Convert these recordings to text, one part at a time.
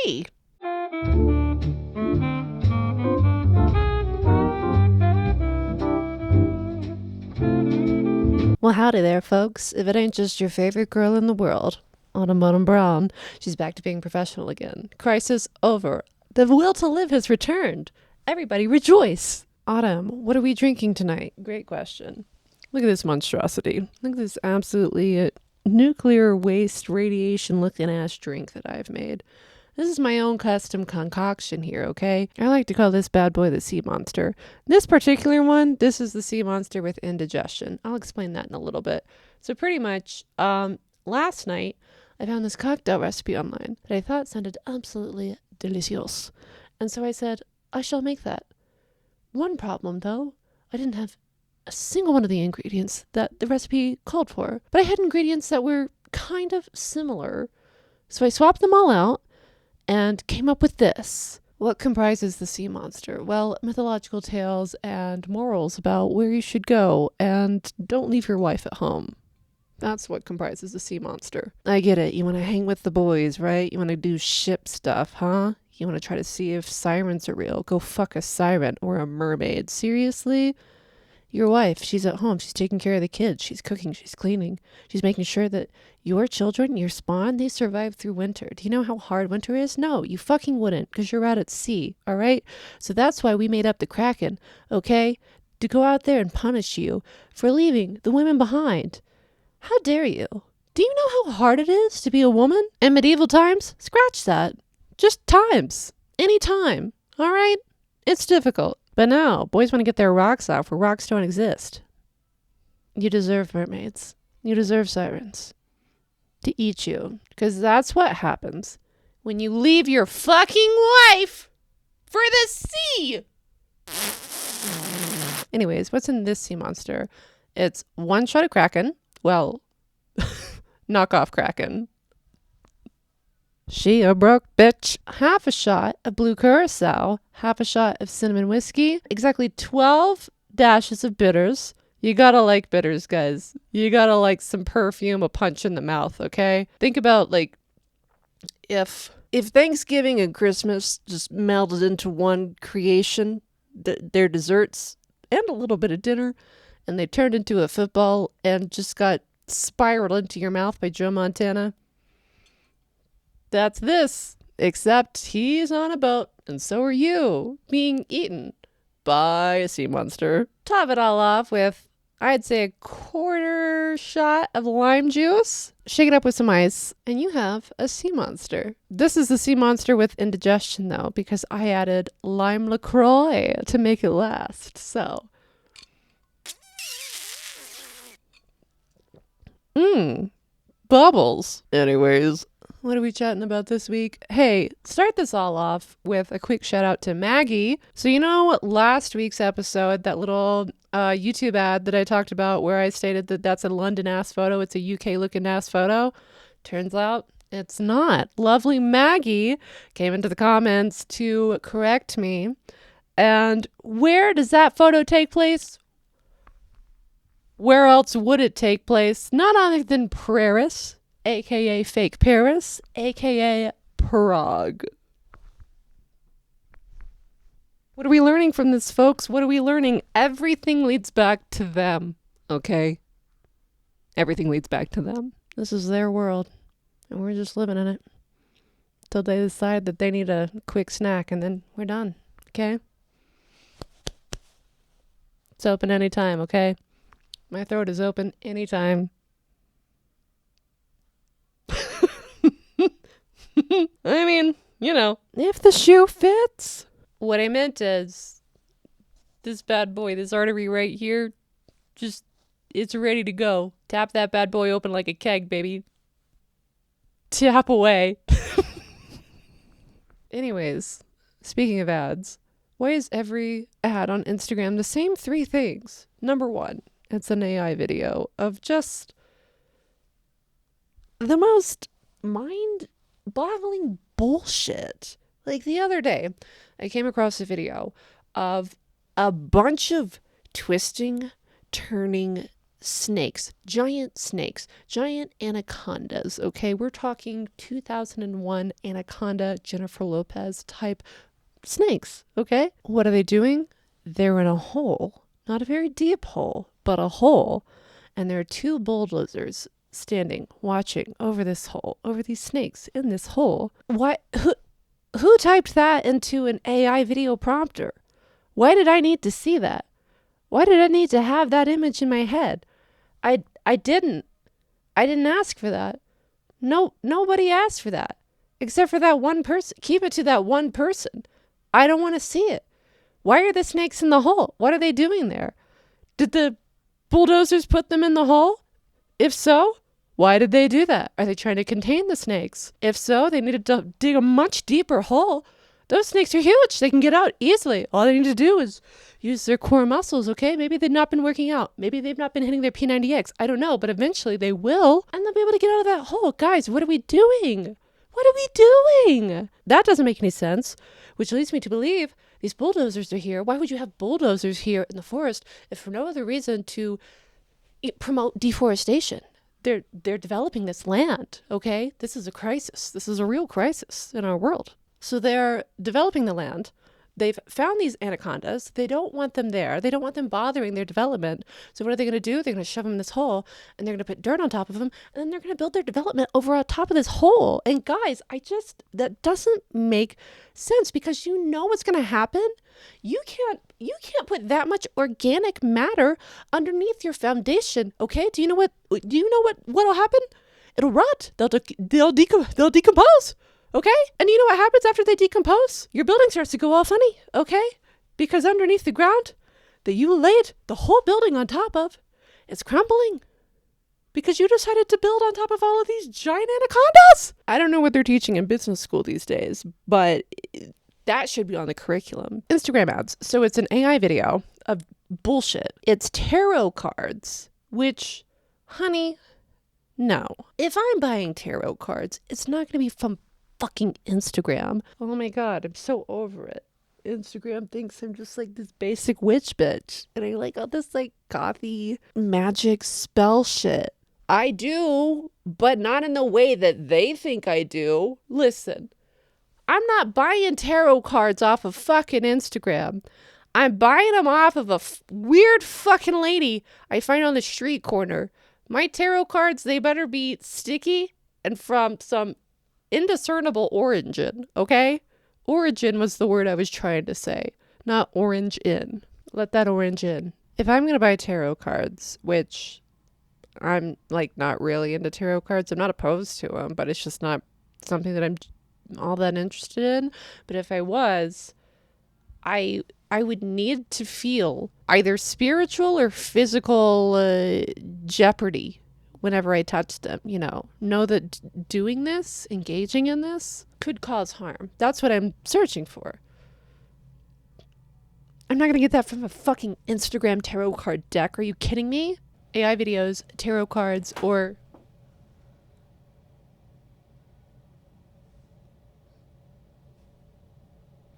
Hey! Well, howdy there, folks. If it ain't just your favorite girl in the world, Autumn Brown, she's back to being professional again. Crisis over. The will to live has returned. Everybody rejoice. Autumn, what are we drinking tonight? Great question. Look at this monstrosity. Look at this absolutely nuclear waste radiation looking ass drink that I've made. This is my own custom concoction here, okay? I like to call this bad boy the sea monster. This particular one, this is the sea monster with indigestion. I'll explain that in a little bit. So pretty much, last night, I found this cocktail recipe online that I thought sounded absolutely delicious. And so I said, I shall make that. One problem, though, I didn't have a single one of the ingredients that the recipe called for. But I had ingredients that were kind of similar. So I swapped them all out and came up with this. What comprises the sea monster? Well, mythological tales and morals about where you should go and don't leave your wife at home. That's what comprises the sea monster. I get it. You want to hang with the boys, right? You want to do ship stuff, huh? You want to try to see if sirens are real. Go fuck a siren or a mermaid. Seriously? Your wife, she's at home. She's taking care of the kids. She's cooking. She's cleaning. She's making sure that your children, your spawn, they survive through winter. Do you know how hard winter is? No, you fucking wouldn't, because you're out at sea, all right? So that's why we made up the Kraken, okay? To go out there and punish you for leaving the women behind. How dare you? Do you know how hard it is to be a woman in medieval times? Scratch that. Just times. Any time, all right? It's difficult. But no, boys want to get their rocks off where rocks don't exist. You deserve mermaids. You deserve sirens to eat you. Because that's what happens when you leave your fucking wife for the sea. Anyways, what's in this sea monster? It's 1 shot of Kraken. Well, knockoff Kraken. She a broke bitch. Half a shot of blue curacao, half a shot of cinnamon whiskey, exactly 12 dashes of bitters. You gotta like bitters, guys. You gotta like some perfume, a punch in the mouth, okay? Think about like if Thanksgiving and Christmas just melded into one creation, their desserts and a little bit of dinner, and they turned into a football and just got spiraled into your mouth by Joe Montana. That's this, except he's on a boat, and so are you, being eaten by a sea monster. Top it all off with, I'd say, a 1/4 shot of lime juice. Shake it up with some ice, and you have a sea monster. This is the sea monster with indigestion, though, because I added lime LaCroix to make it last. So, bubbles. Anyways, what are we chatting about this week? Hey, start this all off with a quick shout out to Maggie. So you know last week's episode, that little YouTube ad that I talked about where I stated that that's a London ass photo, it's a UK looking ass photo? Turns out it's not. Lovely Maggie came into the comments to correct me. And where does that photo take place? Where else would it take place? None other than Paris, aka fake Paris, aka Prague. What are we learning from this, folks? What are we learning? Everything leads back to them, okay? Everything leads back to them. This is their world, and we're just living in it till they decide that they need a quick snack, and then we're done, okay? It's open anytime, okay? My throat is open anytime. I mean, you know, if the shoe fits. What I meant is, this bad boy, this artery right here, just, it's ready to go. Tap that bad boy open like a keg, baby. Tap away. Anyways, speaking of ads, why is every ad on Instagram the same 3 things? Number 1, it's an AI video of just the most mind-boggling bullshit. Like the other day, I came across a video of a bunch of twisting, turning, snakes, giant anacondas, okay? We're talking 2001 anaconda, Jennifer Lopez type snakes, okay? What are they doing? They're in a hole, not a very deep hole, but a hole. And there are two bulldozers standing, watching over this hole, over these snakes in this hole. Why? Who typed that into an AI video prompter? Why did I need to see that? Why did I need to have that image in my head? I didn't. I didn't ask for that. No, nobody asked for that. Except for that one person. Keep it to that one person. I don't want to see it. Why are the snakes in the hole? What are they doing there? Did the bulldozers put them in the hole? If so, why did they do that? Are they trying to contain the snakes? If so, they needed to dig a much deeper hole. Those snakes are huge. They can get out easily. All they need to do is use their core muscles, okay? Maybe they've not been working out. Maybe they've not been hitting their P90X. I don't know, but eventually they will, and they'll be able to get out of that hole. Guys, what are we doing? What are we doing? That doesn't make any sense, which leads me to believe these bulldozers are here. Why would you have bulldozers here in the forest if for no other reason to promote deforestation? They're developing this land, okay? This is a crisis. This is a real crisis in our world. So they're developing the land. They've found these anacondas. They don't want them there. They don't want them bothering their development. So what are they going to do? They're going to shove them in this hole, and they're going to put dirt on top of them, and then they're going to build their development over on top of this hole. And guys, that doesn't make sense, because you know what's going to happen. You can't put that much organic matter underneath your foundation, okay? Do you know what'll happen? It'll rot. They'll decompose. Okay? And you know what happens after they decompose? Your building starts to go all funny, okay? Because underneath the ground that you laid the whole building on top of is crumbling. Because you decided to build on top of all of these giant anacondas. I don't know what they're teaching in business school these days, but that should be on the curriculum. Instagram ads. So it's an AI video of bullshit. It's tarot cards, which, honey, no. If I'm buying tarot cards, it's not going to be from fucking Instagram. Oh my God, I'm so over it. Instagram thinks I'm just like this basic witch bitch. And I like all this like gothy magic spell shit. I do, but not in the way that they think I do. Listen, I'm not buying tarot cards off of fucking Instagram. I'm buying them off of a weird fucking lady I find on the street corner. My tarot cards, they better be sticky and from some indiscernible origin, okay? Origin was the word I was trying to say, not orange in. Let that orange in. If I'm going to buy tarot cards, which I'm like not really into tarot cards, I'm not opposed to them, but it's just not something that I'm all that interested in. But if I was, I would need to feel either spiritual or physical jeopardy whenever I touch them, know that doing this, engaging in this, could cause harm. That's what I'm searching for. I'm not going to get that from a fucking Instagram tarot card deck. Are you kidding me? AI videos, tarot cards, or...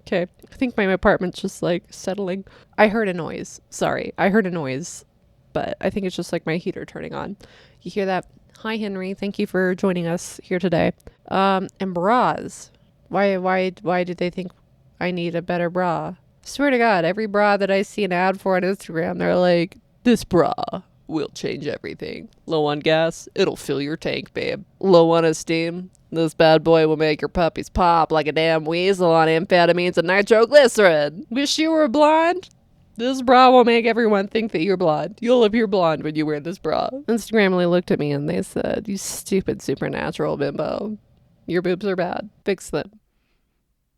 Okay, I think my apartment's just like settling. I heard a noise. Sorry, I heard a noise, but I think it's just like my heater turning on. You hear that? Hi, Henry. Thank you for joining us here today. And bras. Why did they think I need a better bra? Swear to God, every bra that I see an ad for on Instagram, they're like, this bra will change everything. Low on gas, it'll fill your tank, babe. Low on esteem, this bad boy will make your puppies pop like a damn weasel on amphetamines and nitroglycerin. Wish you were blonde? This bra will make everyone think that you're blonde. You'll appear blonde when you wear this bra. Instagram only looked at me and they said, you stupid supernatural bimbo. Your boobs are bad. Fix them.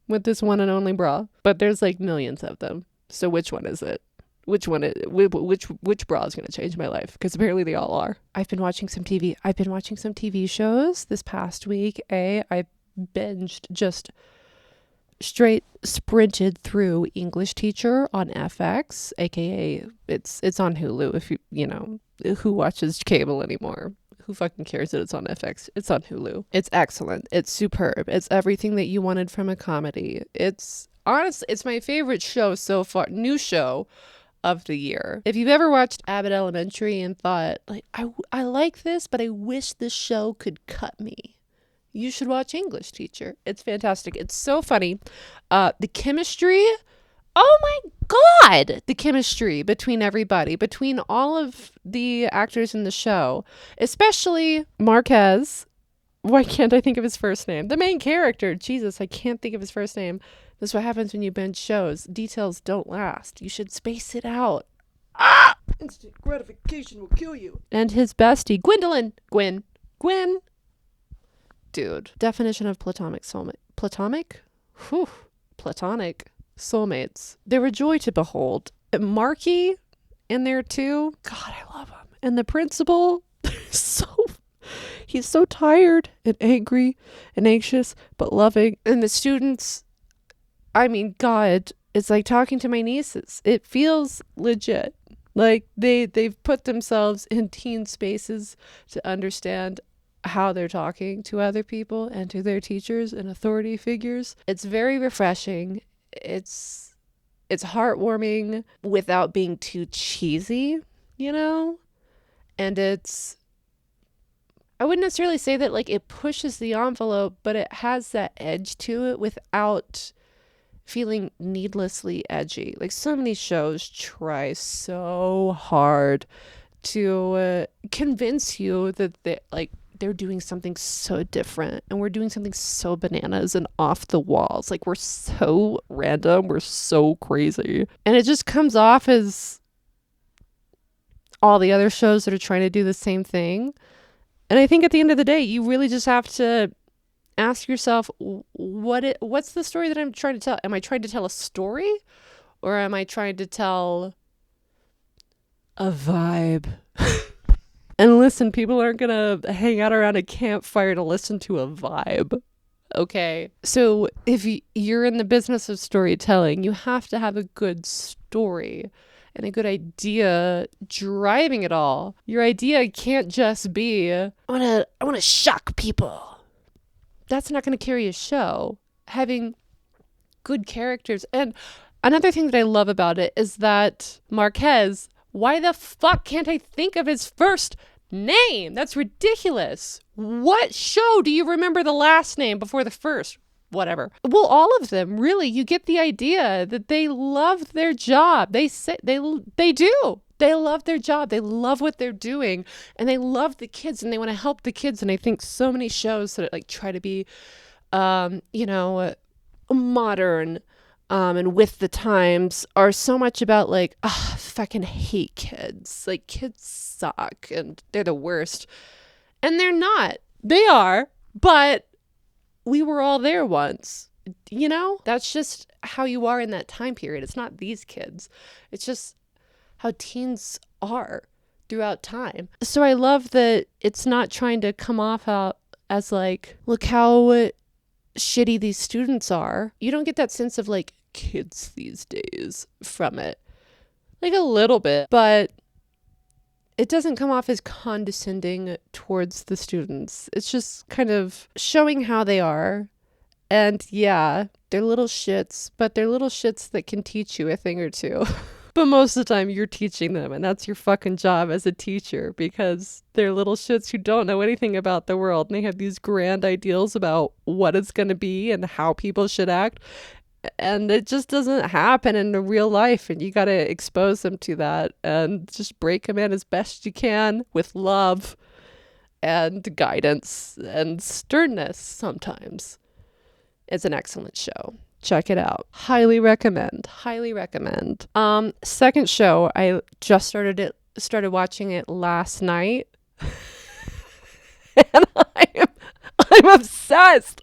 With this one and only bra. But there's like millions of them. So which one is it? Which bra is going to change my life? Because apparently they all are. I've been watching some TV shows this past week. I binged just straight sprinted through English Teacher on FX, aka it's on Hulu. If you know who watches cable anymore, who fucking cares that it's on FX? It's on Hulu. It's excellent. It's superb. It's everything that you wanted from a comedy. It's honestly, it's my favorite show so far. New show. of the year. If you've ever watched Abbott Elementary and thought, like, I like this, but I wish this show could cut me, you should watch English Teacher. It's fantastic. It's so funny. The chemistry, oh my God, the chemistry between everybody, between all of the actors in the show, especially Marquez. Why can't I think of his first name? The main character. Jesus, I can't think of his first name. This is what happens when you binge shows. Details don't last. You should space it out. Ah! Instant gratification will kill you. And his bestie, Gwendolyn. Gwen. Dude. Definition of platonic soulmate. Platonic? Whew. Platonic soulmates. They're a joy to behold. Marky in there too. God, I love him. And the principal, he's so tired and angry and anxious, but loving. And the students, I mean, God, it's like talking to my nieces. It feels legit. Like they've put themselves in teen spaces to understand how they're talking to other people and to their teachers and authority figures. It's very refreshing. It's heartwarming without being too cheesy, you know? And I wouldn't necessarily say that like it pushes the envelope, but it has that edge to it without feeling needlessly edgy. Like so many shows try so hard to convince you that they're doing something so different and we're doing something so bananas and off the walls. Like we're so random, we're so crazy. And it just comes off as all the other shows that are trying to do the same thing. And I think at the end of the day, you really just have to ask yourself, what's the story that I'm trying to tell? Am I trying to tell a story or am I trying to tell a vibe? And listen, people aren't going to hang out around a campfire to listen to a vibe. Okay. So if you're in the business of storytelling, you have to have a good story and a good idea driving it all. Your idea can't just be, I want to shock people. That's not going to carry a show. Having good characters. And another thing that I love about it is that Marquez, why the fuck can't I think of his first name? That's ridiculous. What show do you remember the last name before the first? Whatever. Well, all of them, really, you get the idea that they love their job. They say they do. They love their job. They love what they're doing, and they love the kids, and they want to help the kids. And I think so many shows that like try to be, modern, and with the times are so much about like, fucking hate kids. Like kids suck, and they're the worst, and they're not. They are, but we were all there once, you know? That's just how you are in that time period. It's not these kids. It's just how teens are throughout time. So I love that it's not trying to come off out as like, look how shitty these students are. You don't get that sense of like kids these days from it. Like a little bit, but it doesn't come off as condescending towards the students. It's just kind of showing how they are. And yeah, they're little shits, but they're little shits that can teach you a thing or two. But most of the time you're teaching them, and that's your fucking job as a teacher, because they're little shits who don't know anything about the world, and they have these grand ideals about what it's going to be and how people should act. And it just doesn't happen in the real life, and you got to expose them to that and just break them in as best you can with love and guidance and sternness sometimes. It's an excellent show. Check it out. Highly recommend. Highly recommend. Second show, I just started watching it last night. And I'm obsessed.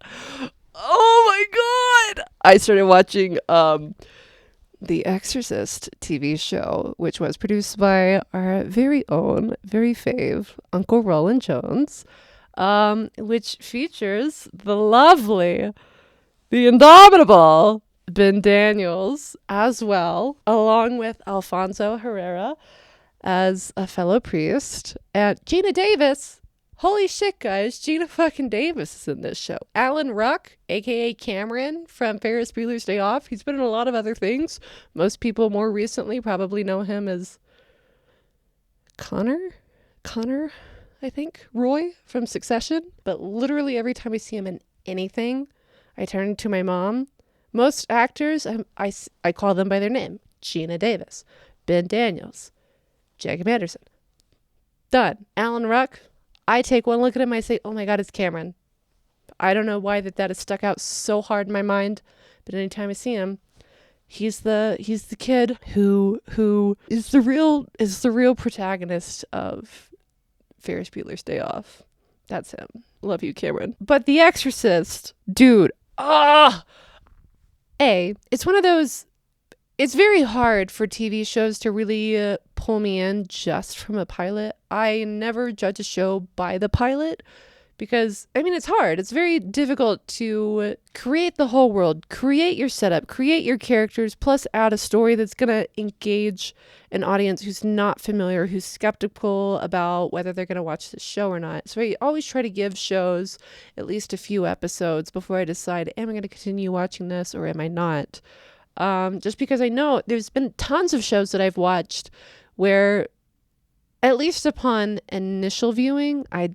Oh my God. I started watching the Exorcist TV show, which was produced by our very own, very fave Uncle Rolin Jones, which features the lovely, the indomitable Ben Daniels as well, along with Alfonso Herrera as a fellow priest, and Gina Davis Holy shit, guys. Gina fucking Davis is in this show. Alan Ruck, aka Cameron from Ferris Bueller's Day Off. He's been in a lot of other things. Most people more recently probably know him as Connor, I think, Roy from Succession. But literally every time I see him in anything, I turn to my mom. Most actors, I call them by their name. Gina Davis, Ben Daniels, Jacob Anderson. Done. Alan Ruck. I take one look at him, I say, oh my God, it's Cameron. I don't know why that has stuck out so hard in my mind, but anytime I see him, he's the kid who is the real protagonist of Ferris Bueller's Day Off. That's him. Love you, Cameron. But The Exorcist, dude, it's one of those. It's very hard for TV shows to really pull me in just from a pilot. I never judge a show by the pilot because, I mean, it's hard. It's very difficult to create the whole world, create your setup, create your characters, plus add a story that's going to engage an audience who's not familiar, who's skeptical about whether they're going to watch the show or not. So I always try to give shows at least a few episodes before I decide, am I going to continue watching this or am I not? Just because I know there's been tons of shows that I've watched where, at least upon initial viewing, I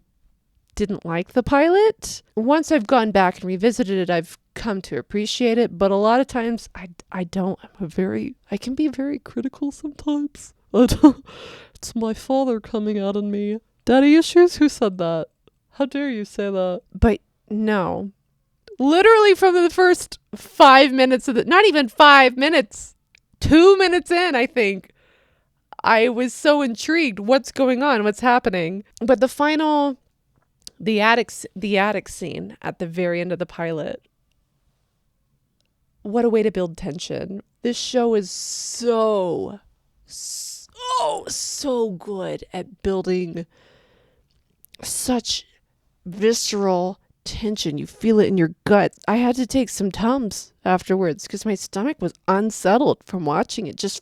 didn't like the pilot. Once I've gone back and revisited it, I've come to appreciate it. But a lot of times I don't. I can be very critical sometimes. It's my father coming out in me. Daddy issues? Who said that? How dare you say that? But no. Literally from the first 5 minutes of not even 5 minutes, 2 minutes in, I think, I was so intrigued. What's going on? What's happening? But the attic scene at the very end of the pilot. What a way to build tension. This show is so good at building such visceral tension. You feel it in your gut. I had to take some Tums afterwards because my stomach was unsettled from watching it, just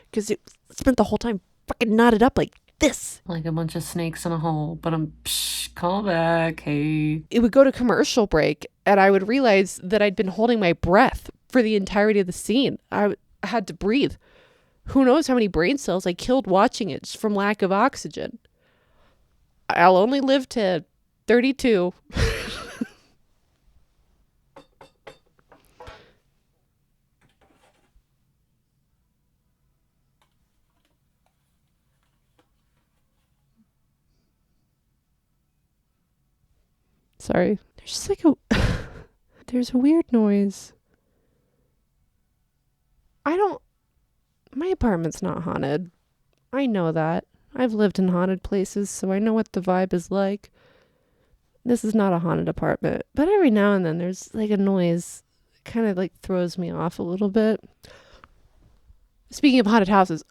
because it spent the whole time fucking knotted up like this. Like a bunch of snakes in a hole, but call back, hey. It would go to commercial break and I would realize that I'd been holding my breath for the entirety of the scene. I had to breathe. Who knows how many brain cells I killed watching it just from lack of oxygen. I'll only live to 32. Sorry. There's just like there's a weird noise. My apartment's not haunted. I know that. I've lived in haunted places, so I know what the vibe is like. This is not a haunted apartment, but every now and then there's like a noise. It kind of like throws me off a little bit. Speaking of haunted houses,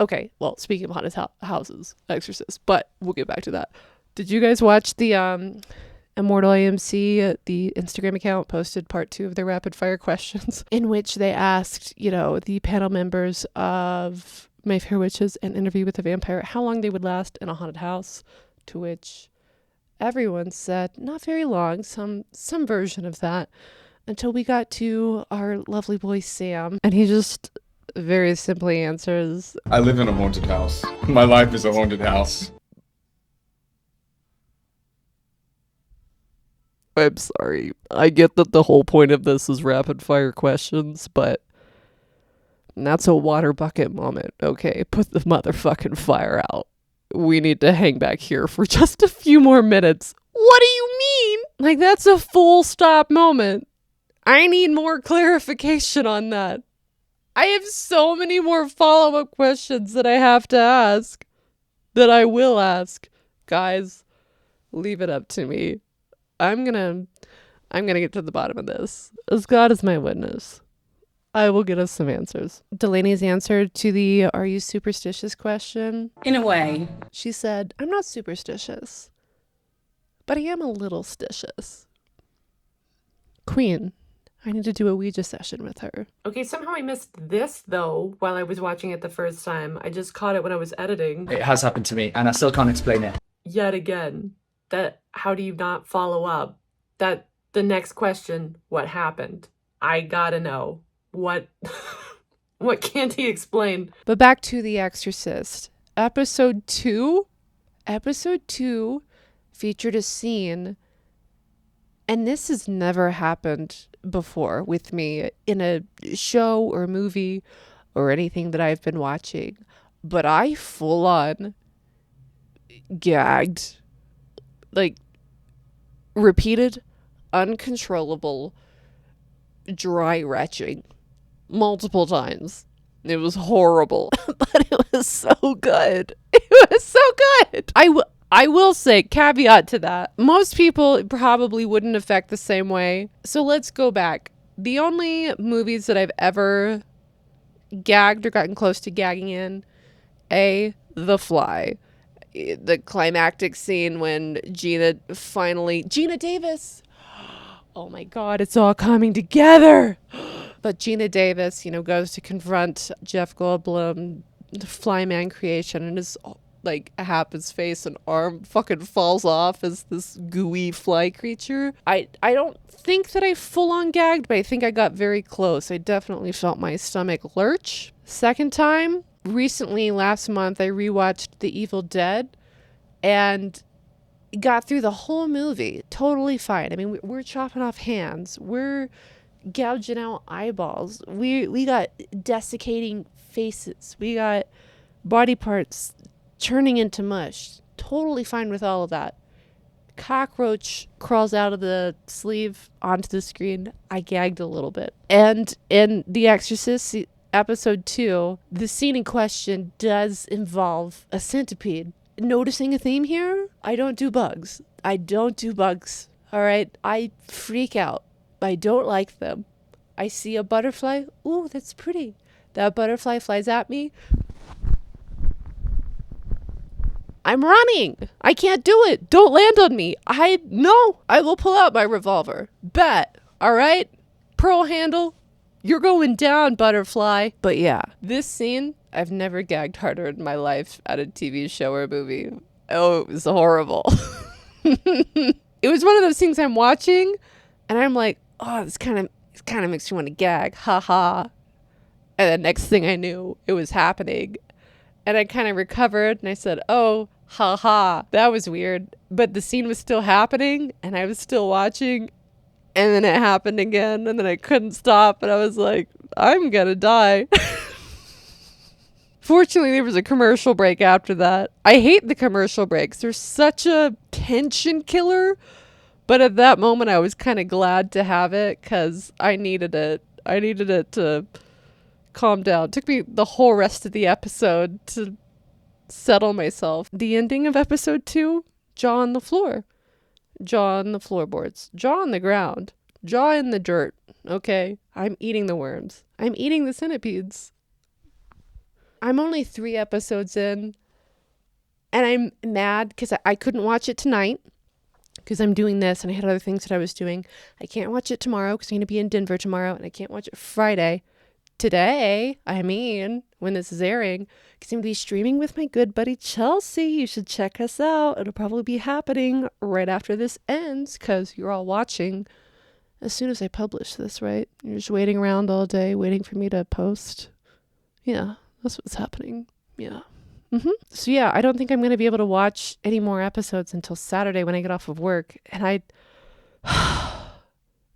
speaking of haunted houses, Exorcist, but we'll get back to that. Did you guys watch the Immortal AMC, the Instagram account, posted part 2 of their rapid fire questions in which they asked, the panel members of My Fair Witches and Interview with the Vampire how long they would last in a haunted house, to which everyone said not very long, some version of that, until we got to our lovely boy Sam, and he just very simply answers, I live in a haunted house. My life is a haunted house. I'm sorry. I get that the whole point of this is rapid fire questions, but that's a water bucket moment. Okay, put the motherfucking fire out. We need to hang back here for just a few more minutes. What do you mean? Like, that's a full stop moment. I need more clarification on that. I have so many more follow-up questions that I have to ask, that I will ask. Guys, leave it up to me. I'm gonna get to the bottom of this. As God is my witness, I will get us some answers. Delainey's answer to the "Are you superstitious?" question. In a way. She said, "I'm not superstitious, but I am a little stitious." Queen, I need to do a Ouija session with her. Okay, somehow I missed this, though, while I was watching it the first time. I just caught it when I was editing. It has happened to me, and I still can't explain it. Yet again. that how do you not follow up? That the next question, what happened? I gotta know. What what can't he explain? But back to The Exorcist. Episode 2 featured a scene, and this has never happened before with me in a show or movie or anything that I've been watching, but I full on gagged, like repeated, uncontrollable, dry retching multiple times. It was horrible, but it was so good. It was so good. I will say, caveat to that, most people probably wouldn't affect the same way. So let's go back. The only movies that I've ever gagged or gotten close to gagging in, The Fly. The climactic scene when Gina Davis, oh my God, it's all coming together. But Gina Davis, goes to confront Jeff Goldblum, the Flyman creation, and his his face and arm fucking falls off as this gooey fly creature. I don't think that I full on gagged, but I think I got very close. I definitely felt my stomach lurch. Second time, recently, last month, I rewatched The Evil Dead and got through the whole movie totally fine. I mean, we're chopping off hands. We're gouging out eyeballs. We got desiccating faces. We got body parts turning into mush. Totally fine with all of that. Cockroach crawls out of the sleeve onto the screen. I gagged a little bit. And in The Exorcist episode 2, the scene in question does involve a centipede. Noticing a theme here? I don't do bugs. All right? I freak out. I don't like them. I see a butterfly. Ooh, that's pretty. That butterfly flies at me. I'm running. I can't do it. Don't land on me. I will pull out my revolver. Bet. All right? Pearl handle. You're going down, butterfly. But yeah, this scene, I've never gagged harder in my life at a TV show or movie. Oh, it was horrible. It was one of those things I'm watching and I'm like, oh, this kind of makes you want to gag. Ha ha. And the next thing I knew, it was happening. And I kind of recovered and I said, oh, ha ha. That was weird. But the scene was still happening and I was still watching. And then it happened again and then I couldn't stop. And I was like, I'm going to die. Fortunately, there was a commercial break after that. I hate the commercial breaks. They're such a tension killer. But at that moment, I was kind of glad to have it because I needed it. I needed it to calm down. It took me the whole rest of the episode to settle myself. The ending of episode 2, jaw on the floor. Jaw on the floorboards. Jaw on the ground. Jaw in the dirt. Okay? I'm eating the worms. I'm eating the centipedes. I'm only 3 episodes in. And I'm mad because I couldn't watch it tonight. Because I'm doing this and I had other things that I was doing. I can't watch it tomorrow because I'm going to be in Denver tomorrow. And I can't watch it Friday. Today, when this is airing, because I'm going to be streaming with my good buddy Chelsea. You should check us out. It'll probably be happening right after this ends because you're all watching as soon as I publish this, right? You're just waiting around all day, waiting for me to post. Yeah, that's what's happening. Yeah. So yeah, I don't think I'm going to be able to watch any more episodes until Saturday when I get off of work. And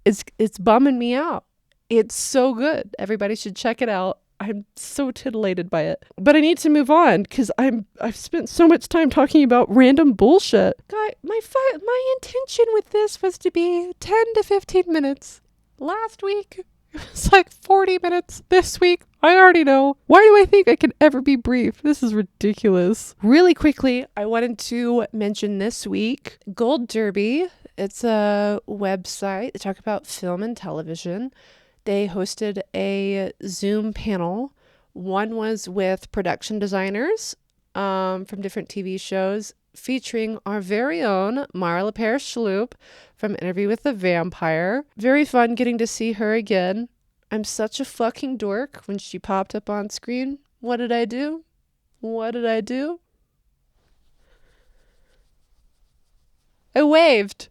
it's bumming me out. It's so good. Everybody should check it out. I'm so titillated by it. But I need to move on because I've spent so much time talking about random bullshit. God, my intention with this was to be 10 to 15 minutes. Last week, it was like 40 minutes. This week, I already know. Why do I think I can ever be brief? This is ridiculous. Really quickly, I wanted to mention this week, Gold Derby. It's a website. They talk about film and television. They hosted a Zoom panel. One was with production designers from different TV shows, featuring our very own Marla Parrish-Shloop from Interview with the Vampire. Very fun getting to see her again. I'm such a fucking dork when she popped up on screen. What did I do? I waved.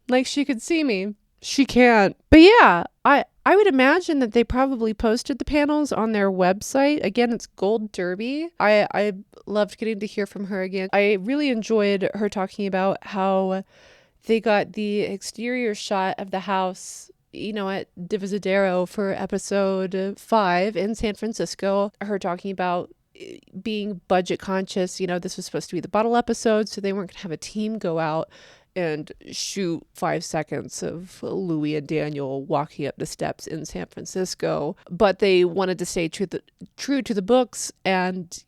Like she could see me. She can't. But yeah, I would imagine that they probably posted the panels on their website. Again, it's Gold Derby. I loved getting to hear from her again. I really enjoyed her talking about how they got the exterior shot of the house, at Divisadero for episode 5 in San Francisco. Her talking about being budget conscious. This was supposed to be the bottle episode, so they weren't going to have a team go out and shoot 5 seconds of Louis and Daniel walking up the steps in San Francisco. But they wanted to stay true to the books and,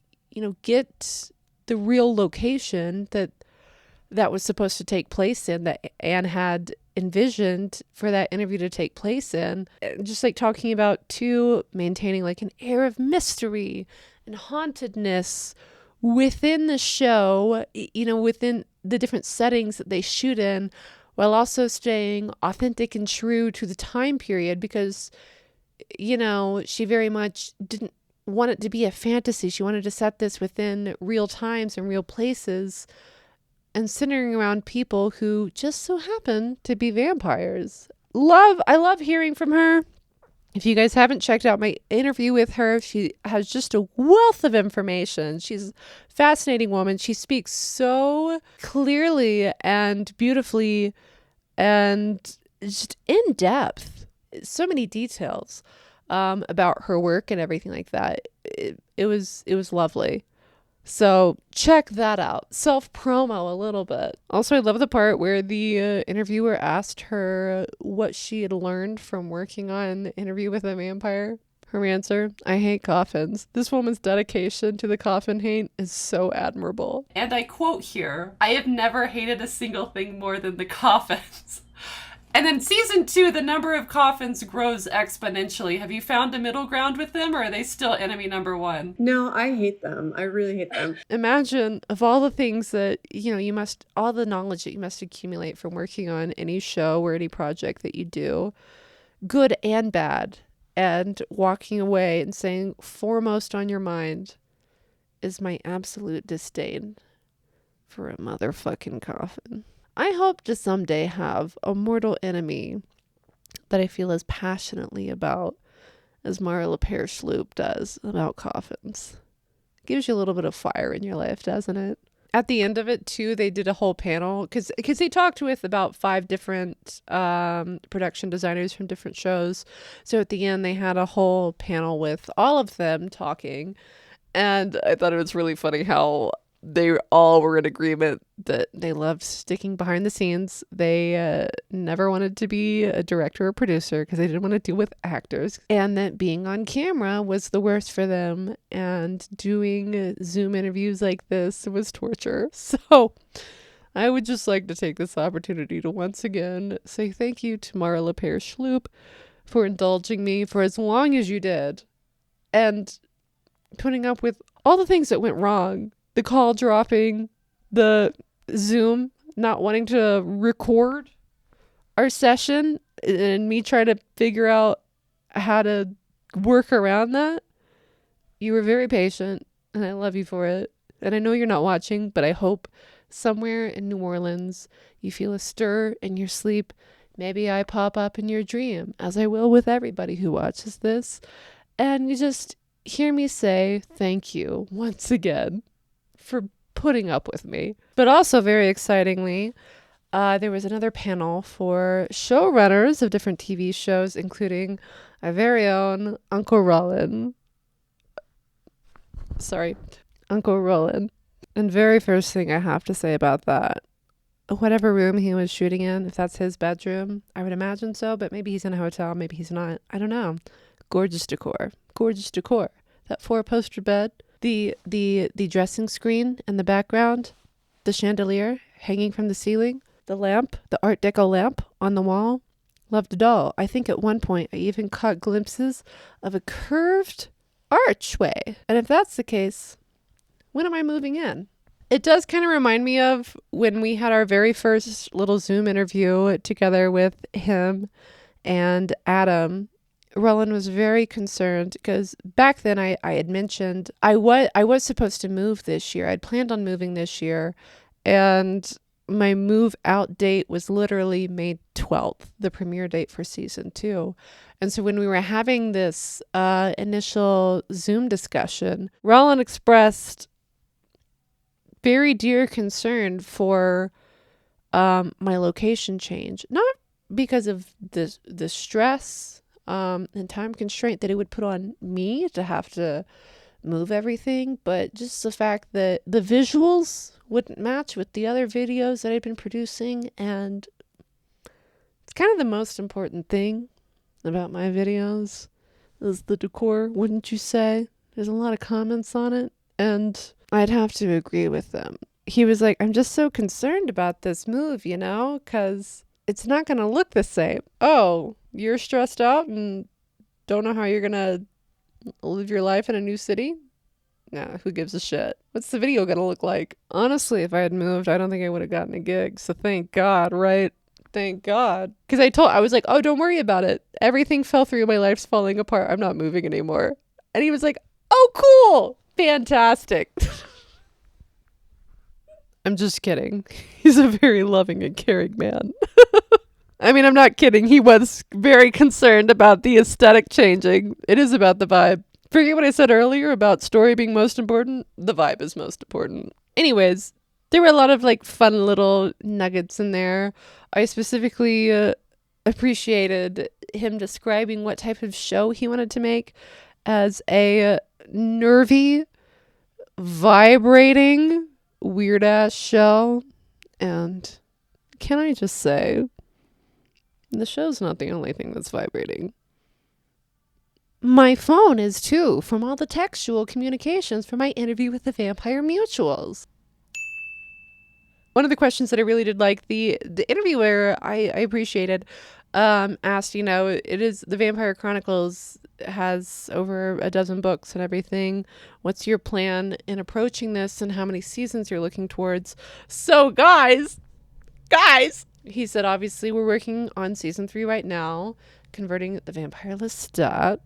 get the real location that was supposed to take place in, that Anne had envisioned for that interview to take place in. Just like talking about too, maintaining like an air of mystery and hauntedness within the show, within the different settings that they shoot in, while also staying authentic and true to the time period, because, she very much didn't want it to be a fantasy. She wanted to set this within real times and real places, and centering around people who just so happen to be vampires. I love hearing from her. If you guys haven't checked out my interview with her, she has just a wealth of information. She's a fascinating woman. She speaks so clearly and beautifully and just in depth. So many details about her work and everything like that. It was lovely. So check that out. Self-promo a little bit. Also, I love the part where the interviewer asked her what she had learned from working on Interview with a Vampire. Her answer, I hate coffins. This woman's dedication to the coffin hate is so admirable. And I quote here, I have never hated a single thing more than the coffins. And then season 2, the number of coffins grows exponentially. Have you found a middle ground with them, or are they still enemy number 1? No, I hate them. I really hate them. Imagine of all the things that, all the knowledge that you must accumulate from working on any show or any project that you do, good and bad, and walking away and saying foremost on your mind is my absolute disdain for a motherfucking coffin. I hope to someday have a mortal enemy that I feel as passionately about as Mara LaPere does about coffins. Gives you a little bit of fire in your life, doesn't it? At the end of it, too, they did a whole panel because they talked with about 5 different production designers from different shows. So at the end, they had a whole panel with all of them talking. And I thought it was really funny how they all were in agreement that they loved sticking behind the scenes. They never wanted to be a director or producer because they didn't want to deal with actors, and that being on camera was the worst for them, and doing Zoom interviews like this was torture. So I would just like to take this opportunity to once again say thank you to Mara LaPere for indulging me for as long as you did and putting up with all the things that went wrong. The call dropping, the Zoom not wanting to record our session, and me trying to figure out how to work around that. You were very patient, and I love you for it. And I know you're not watching, but I hope somewhere in New Orleans you feel a stir in your sleep. Maybe I pop up in your dream, as I will with everybody who watches this. And you just hear me say thank you once again for putting up with me. But also very excitingly, there was another panel for showrunners of different TV shows, including our very own Uncle Rolin. Uncle Rolin. And very first thing I have to say about that, whatever room he was shooting in, if that's his bedroom, I would imagine so, but maybe he's in a hotel, maybe he's not. I don't know. Gorgeous decor. That 4-poster bed. The dressing screen in the background, the chandelier hanging from the ceiling, the lamp, the Art Deco lamp on the wall. Loved it all. I think at one point I even caught glimpses of a curved archway. And if that's the case, when am I moving in? It does kind of remind me of when we had our very first little Zoom interview together with him and Adam. Rolin was very concerned because back then I had mentioned I was supposed to move this year. I'd planned on moving this year, and my move out date was literally May 12th, the premiere date for season 2. And so when we were having this initial Zoom discussion, Rolin expressed very dear concern for my location change, not because of the stress and time constraint that it would put on me to have to move everything, but just the fact that the visuals wouldn't match with the other videos that I'd been producing. And it's kind of the most important thing about my videos is the decor, wouldn't you say? There's a lot of comments on it, and I'd have to agree with them. He was like, I'm just so concerned about this move, you know, because it's not going to look the same. Oh, you're stressed out and don't know how you're going to live your life in a new city? Nah, who gives a shit? What's the video gonna look like? Honestly, if I had moved, I don't think I would have gotten a gig. So thank God, right? Thank God. Because I was like, oh, don't worry about it. Everything fell through. My life's falling apart. I'm not moving anymore. And he was like, oh, cool. Fantastic. I'm just kidding. He's a very loving and caring man. I mean, I'm not kidding. He was very concerned about the aesthetic changing. It is about the vibe. Forget what I said earlier about story being most important. The vibe is most important. Anyways, there were a lot of like fun little nuggets in there. I specifically appreciated him describing what type of show he wanted to make as a nervy, vibrating, weird ass show. And can I just say, the show's not the only thing that's vibrating. My phone is too, from all the textual communications from my interview with the Vampire Mutuals. One of the questions that I really did like, the interviewer I appreciated, asked, you know, it is the Vampire Chronicles has over a dozen books and everything. What's your plan in approaching this and how many seasons you're looking towards? So guys, he said, obviously we're working on season 3 right now, converting the Vampire Lestat.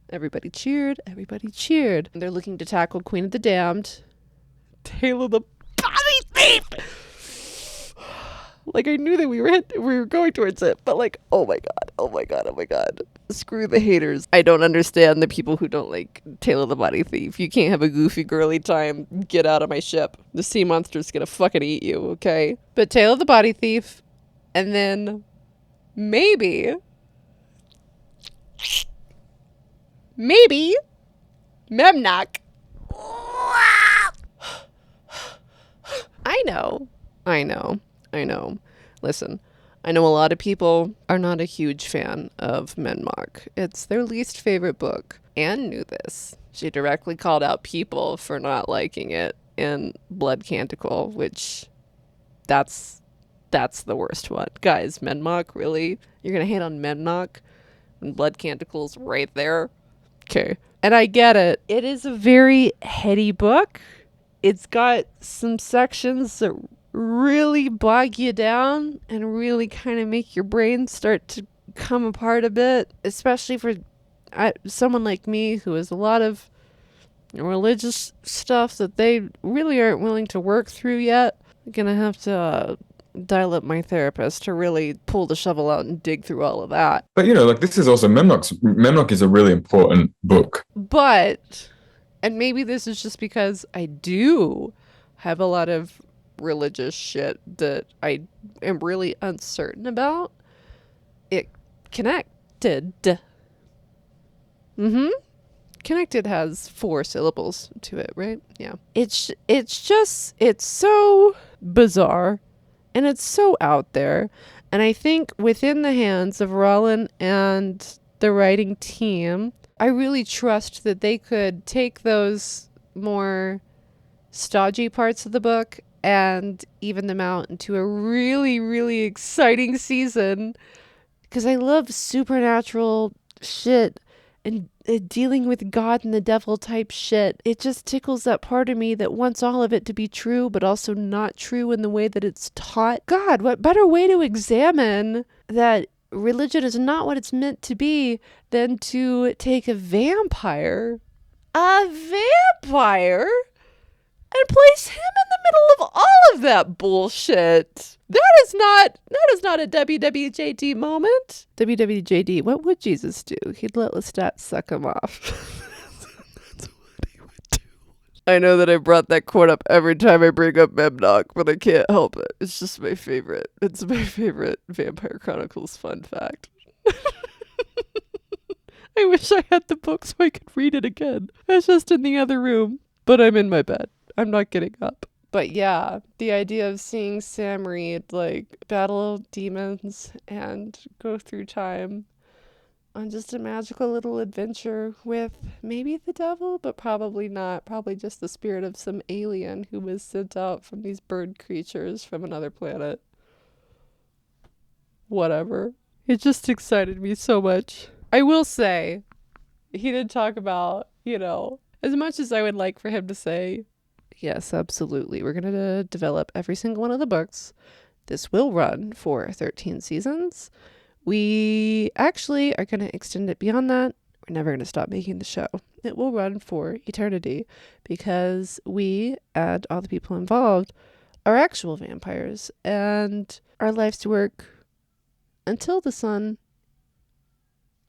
Everybody cheered. And they're looking to tackle Queen of the Damned, Tale of the Body Thief. Like, I knew that we were going towards it, but like, oh my god. Screw the haters. I don't understand the people who don't like Tale of the Body Thief. You can't have a goofy girly time. Get out of my ship. The sea monster's gonna fucking eat you, okay? But Tale of the Body Thief, and then maybe Memnock. I know. Listen, I know a lot of people are not a huge fan of Memnock. It's their least favorite book. Anne knew this. She directly called out people for not liking it in Blood Canticle, which that's the worst one. Guys, Memnock, really? You're gonna hate on Memnock when Blood Canticle's right there? Okay. And I get it. It is a very heady book. It's got some sections that really bog you down and really kind of make your brain start to come apart a bit, especially for someone like me who has a lot of religious stuff that they really aren't willing to work through yet. I'm gonna have to dial up my therapist to really pull the shovel out and dig through all of that. But you know, like, this is also Memnock is a really important book. But, and maybe this is just because I do have a lot of religious shit that I am really uncertain about, it connected. Connected has 4 syllables to it, right? Yeah. It's so bizarre. And it's so out there. And I think within the hands of Rolin and the writing team, I really trust that they could take those more stodgy parts of the book and even them out into a really, really exciting season. Because I love supernatural shit and dealing with God and the devil type shit. It just tickles that part of me that wants all of it to be true, but also not true in the way that it's taught. God, what better way to examine that religion is not what it's meant to be than to take a vampire? A vampire? and place him in the middle of all of that bullshit. That is not a WWJD moment. WWJD, what would Jesus do? He'd let Lestat suck him off. That's what he would do. I know that I brought that quote up every time I bring up Memnock, but I can't help it. It's just my favorite. It's my favorite Vampire Chronicles fun fact. I wish I had the book so I could read it again. It's just in the other room, but I'm in my bed. I'm not getting up. But yeah, the idea of seeing Sam Reed like battle demons and go through time on just a magical little adventure with maybe the devil, but probably not. Probably just the spirit of some alien who was sent out from these bird creatures from another planet. Whatever. It just excited me so much. I will say, he did talk about, as much as I would like for him to say, yes, absolutely, we're going to develop every single one of the books. This will run for 13 seasons. We actually are going to extend it beyond that. We're never going to stop making the show. It will run for eternity because we and all the people involved are actual vampires, and our life's work until the sun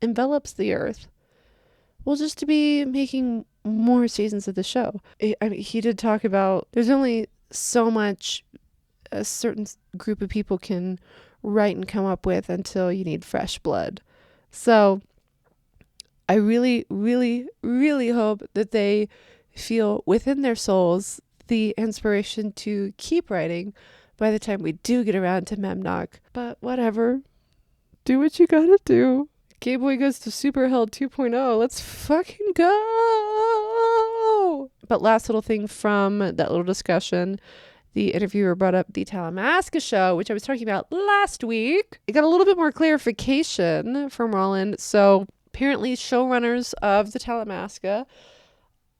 envelops the earth will just to be making more seasons of the show. He did talk about there's only so much a certain group of people can write and come up with until you need fresh blood. So I really, really, really hope that they feel within their souls the inspiration to keep writing by the time we do get around to Memnock. But whatever. Do what you gotta do. K-Boy goes to Super Hell 2.0. Let's fucking go! But last little thing from that little discussion, the interviewer brought up the Talamasca show, which I was talking about last week. It got a little bit more clarification from Rolin. So apparently showrunners of the Talamasca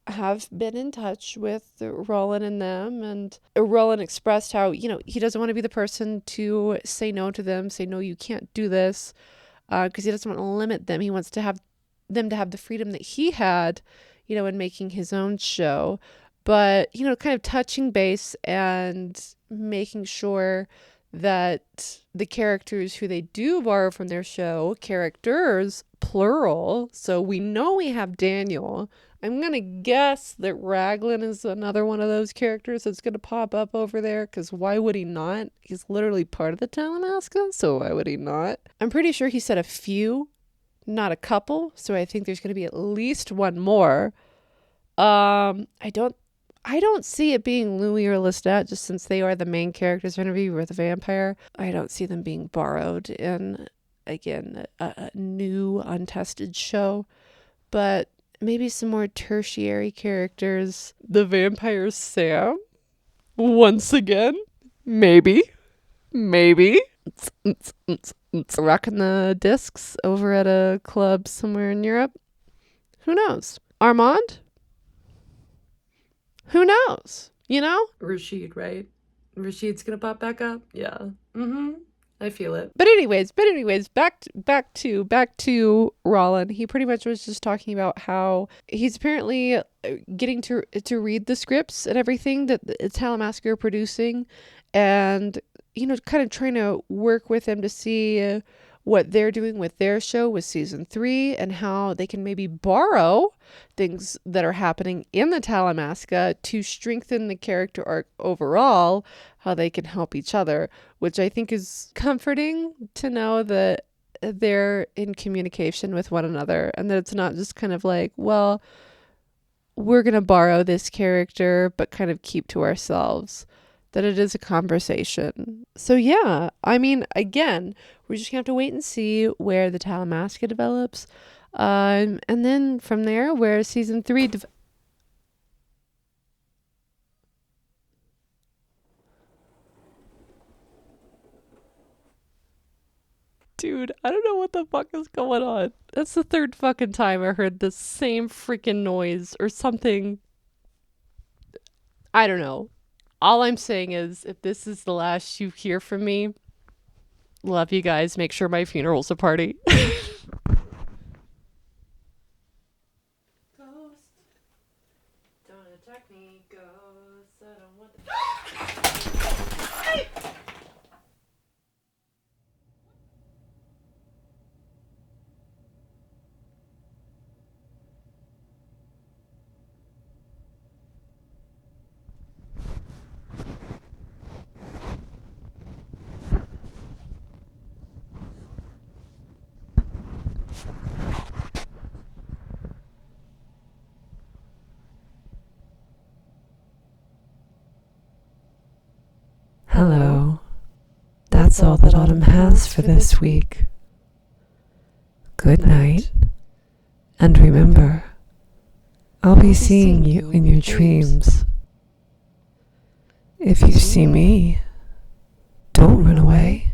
have been in touch with Rolin and them, and Rolin expressed how, he doesn't want to be the person to say no to them, say, no, you can't do this. Because he doesn't want to limit them. He wants to have them to have the freedom that he had, in making his own show. But, kind of touching base and making sure that the characters who they do borrow from their show, characters, plural. So we know we have Daniel. I'm going to guess that Raglan is another one of those characters that's going to pop up over there, because why would he not? He's literally part of the Talamasca, so why would he not? I'm pretty sure he said a few, not a couple, so I think there's going to be at least one more. I don't see it being Louis or Lestat, just since they are the main characters of Interview with a Vampire. I don't see them being borrowed in, again, a new, untested show, but maybe some more tertiary characters. The vampire Sam? Once again? Maybe. Rocking the discs over at a club somewhere in Europe? Who knows? Armand? Who knows? Rashid, right? Rashid's gonna pop back up? Yeah. Mm-hmm. I feel it. But anyways, back to Rolin. He pretty much was just talking about how he's apparently getting to read the scripts and everything that Talamasca are producing, and kind of trying to work with them to see what they're doing with their show with season 3 and how they can maybe borrow things that are happening in the Talamasca to strengthen the character arc overall, how they can help each other, which I think is comforting to know that they're in communication with one another and that it's not just kind of like, well, we're going to borrow this character but kind of keep to ourselves. That it is a conversation. So yeah, again, we're just gonna have to wait and see where the Talamasca develops, and then from there, where season 3. Dude, I don't know what the fuck is going on. That's the third fucking time I heard the same freaking noise or something. I don't know. All I'm saying is, if this is the last you hear from me, love you guys. Make sure my funeral's a party. Ghost, don't attack me, ghost. Hello. That's all that Autumn has for this week. Good night. And remember, I'll be seeing you in your dreams. If you see me, don't run away.